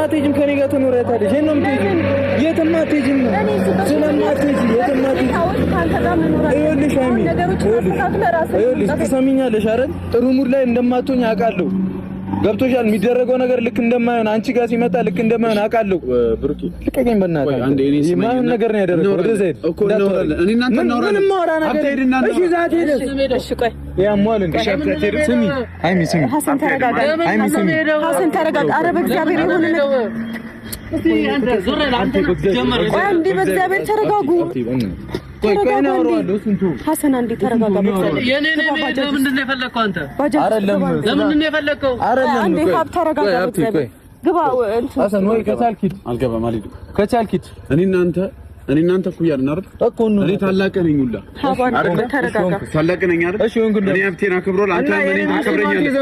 አትሄጂም ከኔ ጋር ትኖሪያታለሽ የት ነው የምትሄጂው የትም አትሄጂም ስለማትሄጂ የትም አትሄጂ ይኸውልሽ ሃይሚ ይኸውልሽ ትሰሚኛለሽ አይደል ጥሩ ሙድ ላይ እንደማትሆኝ አውቃለሁ ገብቶሻል የሚደረገው ነገር ልክ እንደማይሆን አንቺ ጋር ሲመጣ ልክ እንደማይሆን አውቃለሁ ብሩኪ ልቀቀኝ በእናትህ አንዴ እኔ ማን ነገር ነው ያደረገው ወደ ዘይድ እኮ እኔ እናንተ እናወራለን እሺ ዛት ሄደሽ ቆይ ያሟል እንደ ሻፍታቴር ስሚ ሃይሚ ስሚ ሐሰን ተረጋጋ ሃይሚ ስሚ ሐሰን ተረጋጋ ኧረ በእግዚአብሔር ይሁን እስቲ አንተ ዞር አንተ ጀመር ቆይ እንዴ በእግዚአብሔር ተረጋጉ ቆይ ነው ወራሉ ስንቱ ሐሰን አንዴ ተረጋጋ የኔ ለምንድን ነው የፈለከው አንተ አይደለም ለምንድን ነው የፈለከው አይደለም አንዴ ሀብ ተረጋጋ በእግዚአብሔር ግባ ሐሰን ወይ ከቻልኪት አልገባም አልሄድ ከቻልኪት እኔ እናንተ እኮ ያልን አይደል እኮ ነው እኔ ታላቅ ነኝ ሁላ አይደል ታላቅ ነኝ አይደል እሺ ወንኩ እኔ ሀብቴን አክብሮል አንተ እኔን ታከብረኛለህ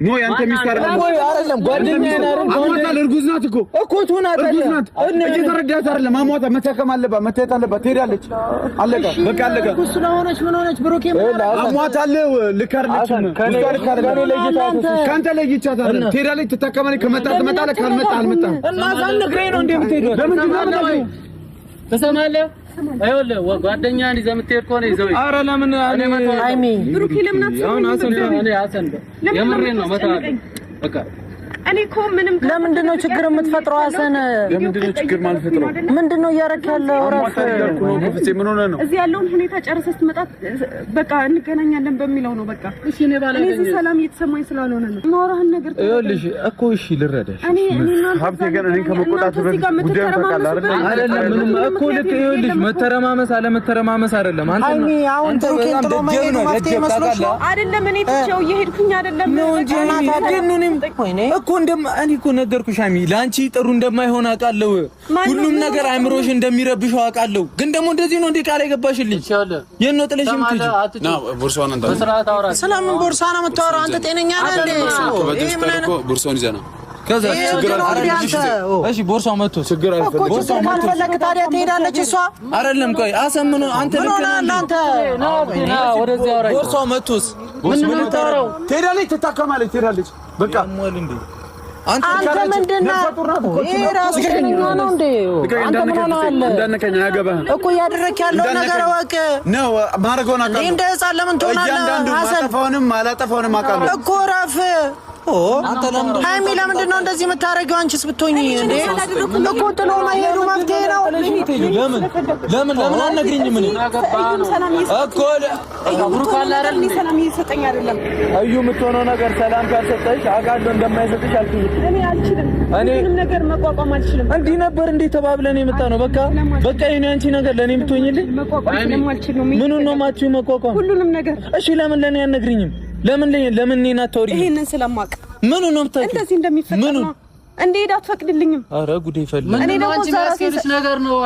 ኖ ያንተ ሚስት አይደለም ጓደኛዬ ነው አሟታል እርጉዝ ናት እኮ ትሆናለህ እርጉዝ ናት እየተረዳት አይደለም አሟታ መታከም አለባት መታየት አለባት ትሄዳለች አለቀ በቃ አለቀ እኮ ስለሆነች ምን ሆነች ብሩኬ አሟታል ልካርነች ከኔ ለይቻት ካንተ ለይቻት አይደል ትሄዳለች ትታከማለች ከመጣ ትመጣለች ካልመጣ አልመጣም እና ሳንግሬ ነው እንደምትሄደው ለምን ነው ተሰማለህ አይወለ ጓደኛን ይዘህ የምትሄድ ከሆነ ይዘው ኧረ ለምን ሃይሚ ብሩኬ ለምን አትሰማም እኔ ሐሰን የምሬን ነው መታ በቃ እኔ እኮ ምንም ለምንድነው ችግር የምትፈጥረው ሐሰን ለምንድነው ችግር ማለት ፈጥረው ምንድነው እያረክ ያለው ራስ ምን ሆነ ነው እዚህ ያለውን ሁኔታ ጨርሰህ ስትመጣ በቃ እንገናኛለን በሚለው ነው በቃ እሺ እኔ ባለኝ እኔ ሰላም እየተሰማኝ ስላልሆነ ነው ማውራህን ነገር ይኸውልሽ እኮ እሺ ልረዳሽ ሀብቴ ግን እኔ ከመቆጣት ጉዳይ ፈቃድ አይደለም ምንም እኮ ልክ ይኸውልሽ መተረማመስ አለመተረማመስ አይደለም አንተ አሁን ጥሩ ነው አይደለም እኔ ትቼው እየሄድኩኝ አይደለም ነው እንጂ አታደኑንም እኮ እኔ እኮ ነገርኩሽ ሃይሚ ላንቺ ጥሩ እንደማይሆን አውቃለሁ ሁሉም ነገር አይምሮሽ እንደሚረብሽው አውቃለሁ ግን ደግሞ እንደዚህ ነው እንዴ ቃል የገባሽልኝ የት ነው ጥለሽ የምትሄጂ ነው ቦርሳውን አንተ ሰላምን ቦርሳ ነው የምታወራው አንተ ጤነኛ ነህ እንዴ ቦርሳውን ይዘና ከዛ ችግር አልፈለግሽ እሺ ቦርሳው መጥቶ ችግር አልፈለግሽ ቦርሳው መጥቶ ካልፈለክ ታዲያ ትሄዳለች እሷ አይደለም ቆይ አሰምኖ አንተ ልክ ነህ አንተ ና ወደዚህ አውራኝ ቦርሳው መጥቶስ ምን ነው ታወራው ትሄዳለች ትታከማለች ትሄዳለች በቃ ሞል እንዴ አንተ ምንድነው ይሄ ራሱ ነው እንዴ አንተ ምን ነው አለ እንደነከኛ ያገባህ እኮ ያደረክ ያለው ነገር ወቅ ነው ማረጎና አቃለ እንደ ህፃን ለምን ትሆናለህ ሐሰን ማላጠፋውንም አቃለ እኮ ራፍ አንተ ሃይሚ ለምንድን ነው እንደዚህ የምታረጊው አንቺስ ብትሆኚ እንዴ እኮ ጥሎ ማይሄዱ መፍትሄ ነው ለምን አነግሪኝም እኔ እኮ ብሩክ አለ አይደል ሰላም እየሰጠኝ አይደለም እዩ የምትሆነው ነገር ሰላም ካልሰጠሽ አቃሎ እንደማይሰጥሽ አልኩኝ እኔ አልችልም ምንም ነገር መቋቋም አልችልም እንዲህ ነበር እንዴ ተባብለን የመጣ ነው በቃ የኔ አንቺ ነገር ለኔ የምትሆኝልኝ መቋቋም ስለማልችል ነው ምኑን ነው ማቺው መቋቋም ሁሉንም ነገር እሺ ለምን ለኔ አነግሪኝም ለምን እኔና ተወሪ ይሄንን ስለማቅ ምን ነው የምታውቂው እንደዚህ እንደሚፈጠር ነው እንዴ ዳት ፈቅድልኝም አረ ጉዴ ይፈልግ እኔ ደግሞ አንቺ ማስከልሽ ነገር ነው